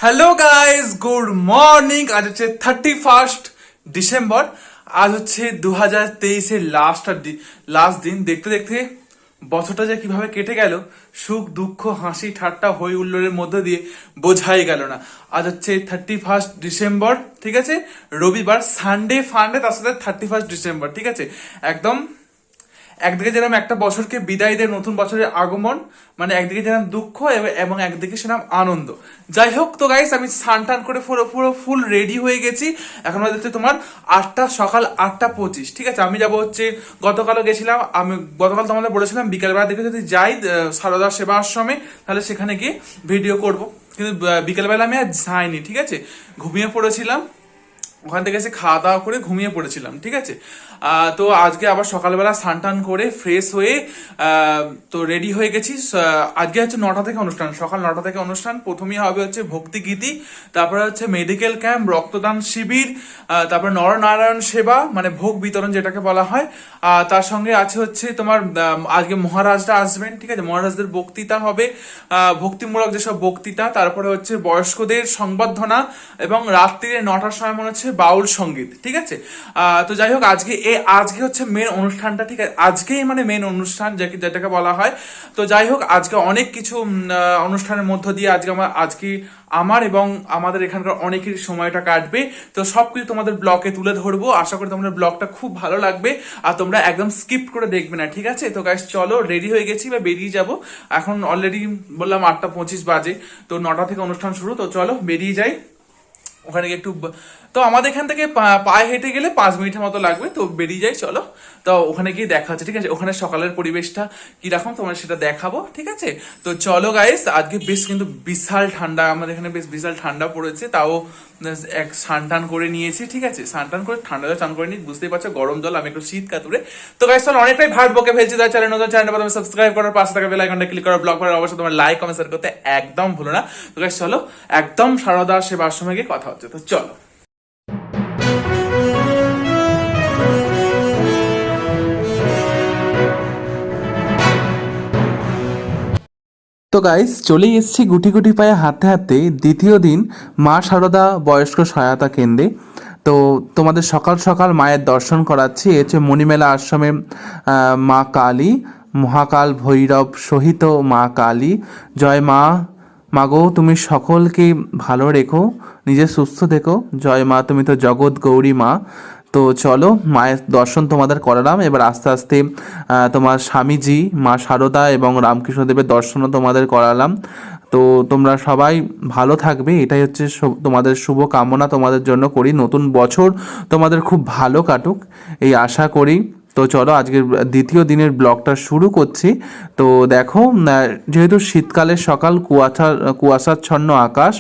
Hello guys, good morning. আজ হচ্ছে 31 December. আজ হচ্ছে 2023-এর লাস্ট দিন। দেখতে দেখতে বছরটা যে কিভাবে কেটে গেল, সুখ দুঃখ হাসি ঠাট্টা হই হুল্লোড়ের মধ্যে দিয়ে বোঝাই গেল না। আজ হচ্ছে 31 ডিসেম্বর, ঠিক আছে, রবিবার, সানডে ফান্ডে, তার সাথে 31 ডিসেম্বর, ঠিক আছে। একদম একদিকে যেরকম একটা বছরকে বিদায় দিয়ে নতুন বছরের আগমন, মানে একদিকে যেরকম দুঃখ এবং একদিকে সেরকম আনন্দ। যাই হোক, তো গাইস আমি স্নান টান করে পুরো পুরো ফুল রেডি হয়ে গেছি। এখন হচ্ছে তোমার সকাল 8টা 25, ঠিক আছে। আমি যাবো হচ্ছে, গতকালও গেছিলাম, আমি গতকাল তোমাদের বলেছিলাম বিকেলবেলা দিকে যদি যাই সারদা সেবা আশ্রমে, তাহলে সেখানে গিয়ে ভিডিও করব। কিন্তু বিকেলবেলা আমি আর যাইনি, ঠিক আছে, ঘুমিয়ে পড়েছিলাম। ওখান থেকে এসে খাওয়া দাওয়া করে ঘুমিয়ে পড়েছিলাম, ঠিক আছে। তো আজকে আবার সকালবেলা স্নান টান করে ফ্রেশ হয়ে তো রেডি হয়ে গেছি। আজকে হচ্ছে 9টা থেকে অনুষ্ঠান, সকাল 9টা থেকে অনুষ্ঠান। প্রথমেই হবে হচ্ছে ভক্তি গীতি, তারপরে হচ্ছে মেডিকেল ক্যাম্প, রক্তদান শিবির, তারপরে নরনারায়ণ সেবা, মানে ভোগ বিতরণ যেটাকে বলা হয়। তার সঙ্গে আছে হচ্ছে তোমার আজকে মহারাজরা আসবেন, ঠিক আছে, মহারাজদের বক্তৃতা হবে, ভক্তিমূলক যেসব বক্তৃতা। তারপরে হচ্ছে বয়স্কদের সংবর্ধনা, এবং রাত্রিরে 9টার সময় মনে হচ্ছে বাউল সঙ্গীত, ঠিক আছে। তো যাই হোক, আজকে হচ্ছে মেন অনুষ্ঠানটা, ঠিক আছে, আজকেই মানে মেন অনুষ্ঠান যেটাকে বলা হয়। তো যাই হোক, আজকে অনেক কিছু অনুষ্ঠানের মধ্য দিয়ে আজকে আমার এবং আমাদের এখানকার অনেকের সময়টা কাটবে। তো সবকিছু তোমাদের ব্লগে তুলে ধরবো। আশা করি তোমাদের ব্লগটা খুব ভালো লাগবে, আর তোমরা একদম স্কিপ করে দেখবে না, ঠিক আছে। তো গাইস চলো, রেডি হয়ে গেছি বা বেরিয়ে যাব। এখন অলরেডি বললাম 8টা 25 বাজে, তো 9টা থেকে অনুষ্ঠান শুরু। তো চলো বেরিয়ে যাই। ওখানে গিয়ে একটু, তো আমাদের এখান থেকে পায়ে হেঁটে গেলে 5 মিনিটের মতো লাগবে। তো বেরিয়ে যাই, চলো। তো ওখানে গিয়ে দেখা হচ্ছে, ঠিক আছে। ওখানে সকালের পরিবেশটা কিরকম তোমার সেটা দেখাবো, ঠিক আছে। তো চলো গাইস, আজকে বেশ কিন্তু বিশাল ঠান্ডা, আমাদের এখানে বেশ বিশাল ঠান্ডা পড়েছে। তাও এক স্নান টান করে নিয়েছি, ঠিক আছে। স্নান টান করে ঠান্ডা জল চান করে নিই, বুঝতেই পারছো গরম জল, আমি একটু শীত কাতুরে। তো গাইস চলো, অনেকটাই ভাট বকে ফেলছি। তাই চ্যানেল নতুন চ্যানেল তুমি সাবস্ক্রাইব করার, পাশে থাকা বেল আইকনটা ক্লিক করার, ব্লগ করার, অবশ্যই তোমার লাইক কমেন্ট শেয়ার করতে একদম ভুলো না। তো গাইস চলো, একদম সারদা সেবা আশ্রমে গিয়ে কথা হচ্ছে। তো চলো। তো গাইস চলেই এসেছি গুটি গুটি পায়ে হাঁটতে হাঁটতে দ্বিতীয় দিন মা সারদা বয়স্ক সহায়তা কেন্দ্রে। তো তোমাদের সকাল সকাল মায়ের দর্শন করাচ্ছি। এ হচ্ছে মণিমেলা আশ্রমে মা কালী, মহাকাল ভৈরব সহিত মা কালী। জয় মা। মাগো তুমি সকলকে ভালো রেখো, নিজে সুস্থ থেকো। জয় মা, তুমি তো জগৎ গৌরী মা। তো চলো, মায়ের দর্শন তোমাদের করালাম। এবার আস্তে আস্তে তোমার স্বামীজি, মা শারদা এবং রামকৃষ্ণদেবের দর্শনও তোমাদের করালাম। তো তোমরা সবাই ভালো থাকবে, এটাই হচ্ছে তোমাদের শুভ কামনা তোমাদের জন্য করি। নতুন বছর তোমাদের খুব ভালো কাটুক, এই আশা করি। তো চলো, আজকের দ্বিতীয় দিনের ব্লগটা শুরু করছি। তো দেখো, যেহেতু শীতকালের সকাল, কুয়াশাচ্ছন্ন আকাশ,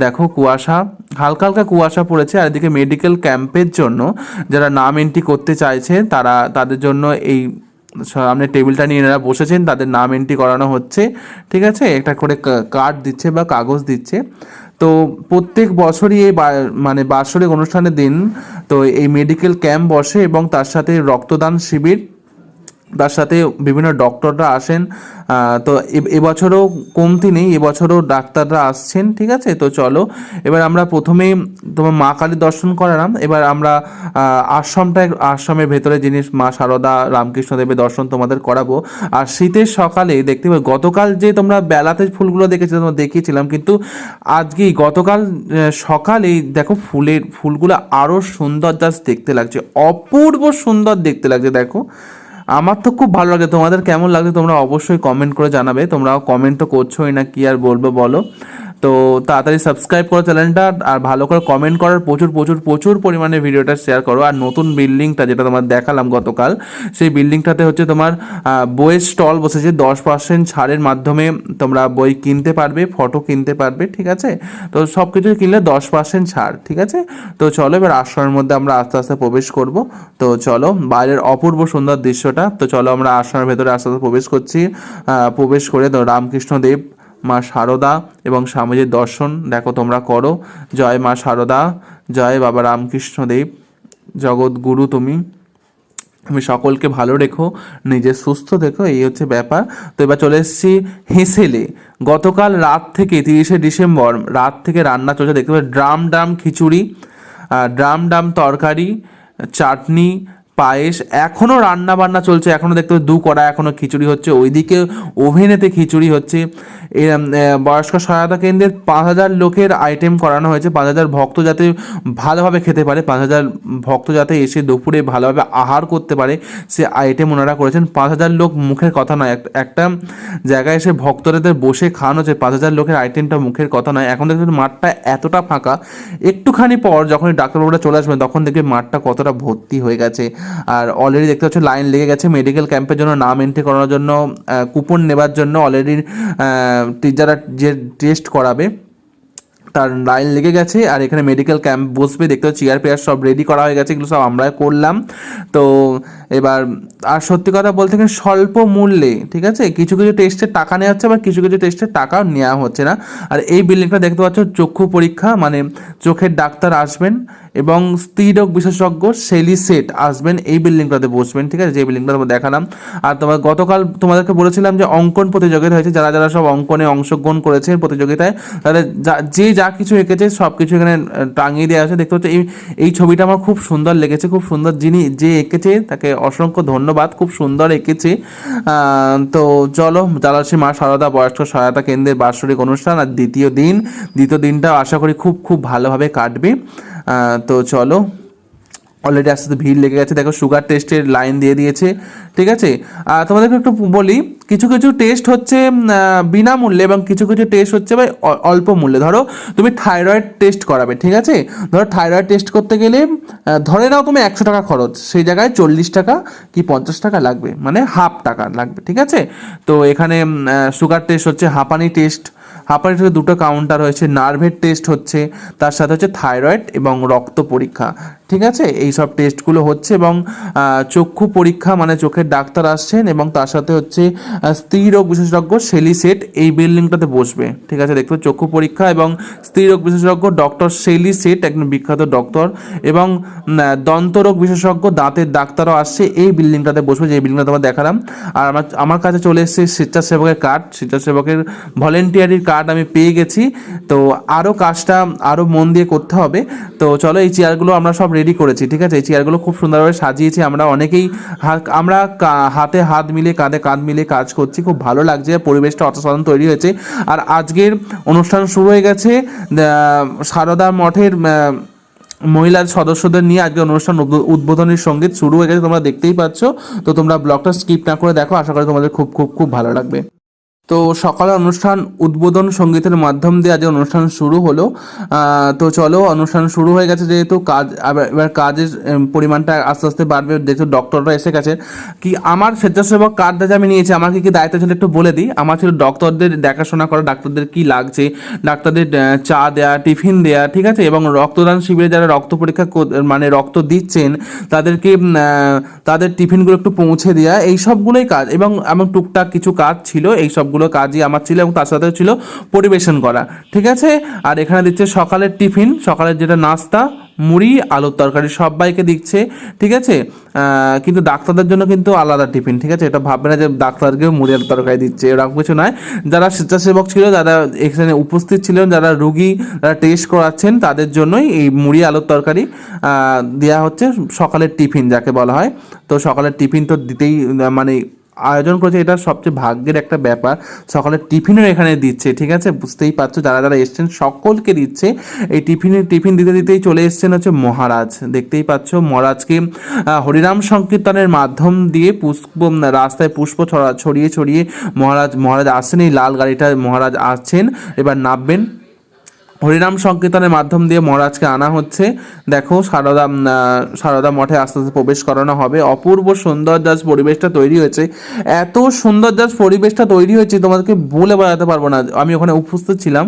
দেখো কুয়াশা, হালকা হালকা কুয়াশা পড়েছে। আর এদিকে মেডিকেল ক্যাম্পের জন্য যারা নাম এন্ট্রি করতে চাইছে, তাদের জন্য এই সামনে টেবিলটা নিয়ে এনারা বসেছেন, তাদের নাম এন্ট্রি করানো হচ্ছে, ঠিক আছে। একটা করে কার্ড দিচ্ছে বা কাগজ দিচ্ছে। তো প্রত্যেক বছরই এই মানে বাৎসরিক অনুষ্ঠানের দিন তো এই মেডিকেল ক্যাম্প বসে, এবং তার সাথে রক্তদান শিবির, তার সাথে বিভিন্ন ডক্টররা আসেন। তো এবছরও কমতি নেই, এবছরও ডাক্তাররা আসছেন, ঠিক আছে। তো চলো, এবার আমরা প্রথমেই তোমার মা কালীর দর্শন করালাম। এবার আমরা আশ্রমের ভেতরে জিনিস মা শারদা রামকৃষ্ণদেবের দর্শন তোমাদের করাবো। আর শীতের সকালে দেখতে পাবে, গতকাল যে তোমরা বেলাতে ফুলগুলো দেখেছিলে, তোমরা দেখিয়েছিলাম, কিন্তু আজকেই গতকাল সকালেই দেখো ফুলগুলো আরও সুন্দর, জাস্ট দেখতে লাগছে, অপূর্ব সুন্দর দেখতে লাগছে। দেখো, আমার তো খুব ভালো লাগে। তোমাদের কেমন লাগে তোমরা অবশ্যই কমেন্ট করে জানাবে। তোমরাও কমেন্ট তো করছোই না, কি আর বলবো বলো। তো তাড়াতাড়ি সাবস্ক্রাইব করো চ্যানেলটা, আর ভালো করে কমেন্ট করার, প্রচুর প্রচুর প্রচুর পরিমাণে ভিডিওটা শেয়ার করো। আর নতুন বিল্ডিংটা যেটা তোমার দেখালাম গতকাল, সেই বিল্ডিংটাতে হচ্ছে তোমার বইয়ের স্টল বসেছে। 10% ছাড়ের মাধ্যমে তোমরা বই কিনতে পারবে, ফটো কিনতে পারবে, ঠিক আছে। তো সব কিছু কিনলে 10% ছাড়, ঠিক আছে। তো চলো, এবার আশ্রমের মধ্যে আমরা আস্তে আস্তে প্রবেশ করব। তো চলো, বাইরের অপূর্ব সুন্দর দৃশ্যটা। তো চলো, আমরা আশ্রমের ভেতরে আস্তে আস্তে প্রবেশ করছি। প্রবেশ করে তো রামকৃষ্ণদেব, মা শারদা এবং স্বামীজির দর্শন দেখো তোমরা করো। জয় মা শারদা, জয় বাবা রামকৃষ্ণদেব, জগৎ গুরু তুমি। তুমি সকলকে ভালো রেখো, নিজে সুস্থ দেখো, এই হচ্ছে ব্যাপার। তো এবার চলে এসেছি হেঁসেলে। গতকাল রাত থেকে 30শে ডিসেম্বর রাত থেকে রান্না চলছে, দেখতে পাবে ড্রাম ড্রাম খিচুড়ি, ড্রাম ড্রাম তরকারি, চাটনি, পায়েস, এখনও রান্না বান্না চলছে, এখনও দেখতে পাবে 2 কড়া এখনও খিচুড়ি হচ্ছে, ওইদিকে ওভেনেতে খিচুড়ি হচ্ছে। বয়স্ক সহায়তা কেন্দ্রের 5,000 লোকের আইটেম করানো হয়েছে, 5,000 ভক্ত যাতে ভালোভাবে খেতে পারে, 5,000 ভক্ত যাতে এসে দুপুরে ভালোভাবে আহার করতে পারে, সে আইটেম ওনারা করেছেন। 5,000 লোক মুখের কথা নয়, একটা জায়গায় এসে ভক্তদের বসে খাওয়ানো হচ্ছে, 5,000 লোকের আইটেমটা মুখের কথা নয়। এখন দেখবেন মাঠটা এতটা ফাঁকা, একটুখানি পর যখন ডাক্তারবাবুরা চলে আসবেন তখন দেখবে মাঠটা কতটা ভর্তি হয়ে গেছে। আর অলরেডি দেখতে পাচ্ছ লাইন লেগে গেছে মেডিকেল ক্যাম্পের জন্য, নাম এন্ট্রি করানোর জন্য, কুপন নেবার জন্য। অলরেডি যারা যে টেস্ট করাবে তার লাইন লেগে গেছে। আর এখানে মেডিকেল ক্যাম্প বসবে, দেখতে পাচ্ছি চেয়ার পেয়ার সব রেডি করা হয়ে গেছে, এগুলো সব আমরা করলাম। তো এবার আর সত্যি কথা বলতে গেলে স্বল্প মূল্যে, ঠিক আছে, কিছু কিছু টেস্টের টাকা নেওয়া হচ্ছে, আবার কিছু কিছু টেস্টের টাকা নেওয়া হচ্ছে না। আর এই বিল্ডিংটা দেখতে পাচ্ছ চক্ষু পরীক্ষা, মানে চোখের ডাক্তার আসবেন এবং স্ত্রীরোগ বিশেষজ্ঞ শেলি সেট আসবেন, এই বিল্ডিংটাতে বসবেন, ঠিক আছে, যে বিল্ডিংটা তোমার দেখালাম। আর তোমার গতকাল তোমাদেরকে বলেছিলাম যে অঙ্কন প্রতিযোগিতা হয়েছে, যারা যারা সব অঙ্কনে অংশগ্রহণ করেছে প্রতিযোগিতায়, তাদের যে যা কিছু এঁকেছে সব কিছু এখানে টাঙিয়ে দেওয়া আছে। দেখতে হচ্ছে এই ছবিটা আমার খুব সুন্দর লেগেছে, খুব সুন্দর, যে এঁকেছে তাকে অসংখ্য ধন্যবাদ, খুব সুন্দর এঁকেছে। তো চলো, জালালসী মা সারদা বয়স্ক সহায়তা কেন্দ্রের বার্ষিক অনুষ্ঠান আর দ্বিতীয় দিনটা আশা করি খুব খুব ভালোভাবে কাটবে। তো চলো, অলরেডি আস্তে আস্তে ভিড় লেগে গেছে, দেখো সুগার টেস্টের লাইন দিয়ে দিয়েছে, ঠিক আছে। তোমাদেরকে একটু বলি, কিছু কিছু টেস্ট হচ্ছে বিনামূল্যে এবং কিছু কিছু টেস্ট হচ্ছে ভাই অল্প মূল্যে। ধরো তুমি থাইরয়েড টেস্ট করাবে, ঠিক আছে, ধরো থাইরয়েড টেস্ট করতে গেলে ধরে নাও তুমি 100 টাকা খরচ, সেই জায়গায় 40 টাকা কি 50 টাকা লাগবে, মানে হাফ টাকা লাগবে, ঠিক আছে। তো এখানে সুগার টেস্ট হচ্ছে, হাঁপানি টেস্ট, হাঁপানিতে 2টো কাউন্টার হয়েছে, নার্ভের টেস্ট হচ্ছে, তার সাথে হচ্ছে থাইরয়েড এবং রক্ত পরীক্ষা, ঠিক আছে, এই সব টেস্টগুলো হচ্ছে। এবং চক্ষু পরীক্ষা, মানে চোখের ডাক্তার আসছেন, এবং তার সাথে হচ্ছে স্ত্রীরোগ বিশেষজ্ঞ শেলি সেট এই বিল্ডিংটাতে বসবে, ঠিক আছে। দেখতে চক্ষু পরীক্ষা এবং স্ত্রীরোগ বিশেষজ্ঞ ডক্টর শেলি সেট, একজন বিখ্যাত ডক্টর, এবং দন্তরোগ বিশেষজ্ঞ দাঁতের ডাক্তারও আসছে, এই বিল্ডিংটাতে বসবে, যে বিল্ডিংটা তোমার দেখালাম। আর আমার কাছে চলে এসেছে স্বেচ্ছাসেবকের কার্ড, স্বেচ্ছাসেবকের ভলেন্টিয়ারির কার্ড আমি পেয়ে গেছি। তো আরও কাজটা আরও মন দিয়ে করতে হবে। তো চলো, এই চেয়ারগুলো আমরা সব রেডি করেছি, ঠিক আছে, এই চেয়ারগুলো খুব সুন্দরভাবে সাজিয়েছি আমরা অনেকেই, আমরা হাতে হাত মিলিয়ে কাঁধে কাঁধ মিলিয়ে কাজ করছি, খুব ভালো লাগছে, পরিবেশটা অসাধারণ তৈরি হয়েছে। আর আজকের অনুষ্ঠান শুরু হয়ে গেছে সারদা মঠের মহিলা সদস্যদের নিয়ে। আজকে অনুষ্ঠান উদ্বোধনী সঙ্গীত শুরু হয়ে গেছে, তোমরা দেখতেই পাচ্ছ। তো তোমরা ব্লগটা স্কিপ না করে দেখো, আশা করি তোমাদের খুব খুব খুব ভালো লাগবে। তো সকালে অনুষ্ঠান উদ্বোধন সঙ্গীতের মাধ্যম দিয়ে আজ অনুষ্ঠান শুরু হলো। তো চলো, অনুষ্ঠান শুরু হয়ে গেছে, যেহেতু এবার কাজের পরিমাণটা আস্তে আস্তে বাড়বে, যেহেতু ডক্টররা এসে গেছে। কি আমার স্বেচ্ছাসেবক কার্ডটা যে আমি নিয়েছি, আমার কি কি দায়িত্ব ছিল একটু বলে দিই। আমার ছিল ডক্টরদের দেখাশোনা করা, ডাক্তারদের কি লাগছে, ডাক্তারদের চা দেয়া, টিফিন দেয়া, ঠিক আছে, এবং রক্তদান শিবিরে যারা রক্ত পরীক্ষা মানে রক্ত দিচ্ছেন তাদেরকে তাদের টিফিনগুলো একটু পৌঁছে দেওয়া, এই সবগুলোই কাজ। এবং টুকটাক কিছু কাজ ছিল, এই সবগুলো কাজই আমার ছিল, এবং তার সাথে ছিল পরিবেশন করা, ঠিক আছে। আর এখানে দিচ্ছে সকালের টিফিন, সকালের যেটা নাস্তা, মুড়ি আলুর তরকারি সবাইকে দিচ্ছে, ঠিক আছে। কিন্তু ডাক্তারদের জন্য কিন্তু আলাদা টিফিন, ঠিক আছে, এটা ভাববে না যে ডাক্তারকেও মুড়ি আলুর তরকারি দিচ্ছে, এরকম কিছু নয়। যারা স্বেচ্ছাসেবক ছিল, যারা এখানে উপস্থিত ছিলেন, যারা রুগী, যারা টেস্ট করাচ্ছেন, তাদের জন্যই এই মুড়ি আলুর তরকারি দেওয়া হচ্ছে, সকালের টিফিন যাকে বলা হয়। তো সকালের টিফিন তো দিতেই, মানে আয়োজন করেছে, এটা সবচেয়ে ভাগ্যের একটা ব্যাপার, সকালের টিফিনও এখানে দিচ্ছে, ঠিক আছে, বুঝতেই পারছো, যারা যারা এসছেন সকলকে দিচ্ছে। এই টিফিন দিতে দিতেই চলে এসছেন হচ্ছে মহারাজ, দেখতেই পাচ্ছ মহারাজকে হরিনাম সংকীর্তনের মাধ্যম দিয়ে রাস্তায় পুষ্প ছড়িয়ে ছড়িয়ে মহারাজ আসছেন, এই লাল গাড়িটা মহারাজ আসছেন, এবার নামবেন। হরিনাম সংকীর্তনের মাধ্যম দিয়ে মহারাজকে আনা হচ্ছে। দেখো সারদা মঠে আস্তে আস্তে প্রবেশ করানো হবে। অপূর্ব সুন্দর জাস্ট পরিবেশটা তৈরি হয়েছে, এত সুন্দর জাস্ট পরিবেশটা তৈরি হয়েছে তোমাদেরকে বলে বোঝাতে পারবো না, আমি ওখানে উপস্থিত ছিলাম।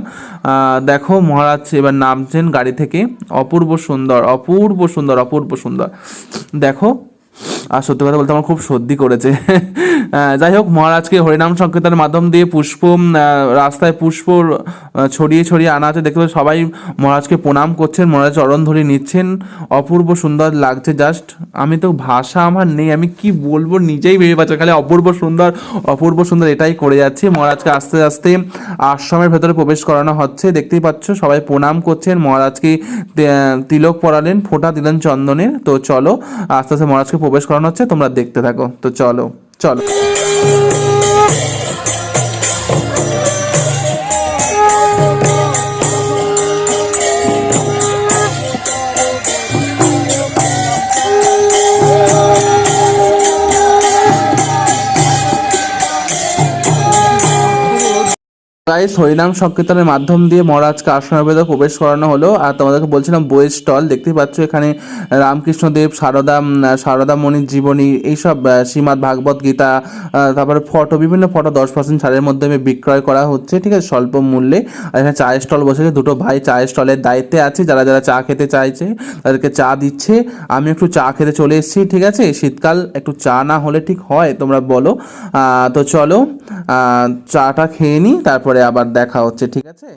দেখো মহারাজ এবার নামছেন গাড়ি থেকে, অপূর্ব সুন্দর, অপূর্ব সুন্দর, অপূর্ব সুন্দর। দেখো আর সত্যি কথা বলতে আমার খুব সর্দি করেছে। যাই হোক, মহারাজকে হরিনাম সংকীর্তনের মাধ্যম দিয়ে পুষ্প রাস্তায় পুষ্প ছড়িয়ে ছড়িয়ে আনা আছে, দেখতে পাচ্ছি সবাই মহারাজকে প্রণাম করছেন, মহারাজ চরণ ধরে নিচ্ছেন, অপূর্ব সুন্দর লাগছে। জাস্ট আমি তো ভাষা আমার নেই, আমি কি বলবো নিজেই ভেবে পাচ্ছি, খালি অপূর্ব সুন্দর অপূর্ব সুন্দর এটাই করে যাচ্ছি। মহারাজকে আস্তে আস্তে আশ্রমের ভেতরে প্রবেশ করানো হচ্ছে, দেখতেই পাচ্ছ সবাই প্রণাম করছেন। মহারাজকে তিলক পরালেন, ফোঁটা দিলেন চন্দনের। তো চলো আস্তে আস্তে মহারাজকে প্রবেশ করানো হচ্ছে, তোমরা দেখতে থাকো। তো চলো চলো। গাইস, হরিনাম সংকীর্তনের মাধ্যম দিয়ে মহারাজকে আশ্রমের ভেতরে প্রবেশ করানো হলো। আর তোমাদেরকে বলছিলাম বইয়ের স্টল দেখতেই পাচ্ছ, এখানে রামকৃষ্ণদেব, সারদা মণির জীবনী, এইসব শ্রীমদ্ ভাগবত গীতা, তারপরে ফটো, বিভিন্ন ফটো 10% ছাড়ের মধ্যে বিক্রয় করা হচ্ছে, ঠিক আছে, স্বল্প মূল্যে। আর এখানে চায়ের স্টল বসেছে, দুটো ভাই চায়ের স্টলের দায়িত্বে আছে, যারা যারা চা খেতে চাইছে তাদেরকে চা দিচ্ছে। আমি একটু চা খেতে চলে এসেছি, ঠিক আছে, শীতকাল একটু চা না হলে ঠিক হয়, তোমরা বলো। তো চলো চাটা খেয়ে নিই, তারপরে আবার দেখা হচ্ছে, ঠিক আছে।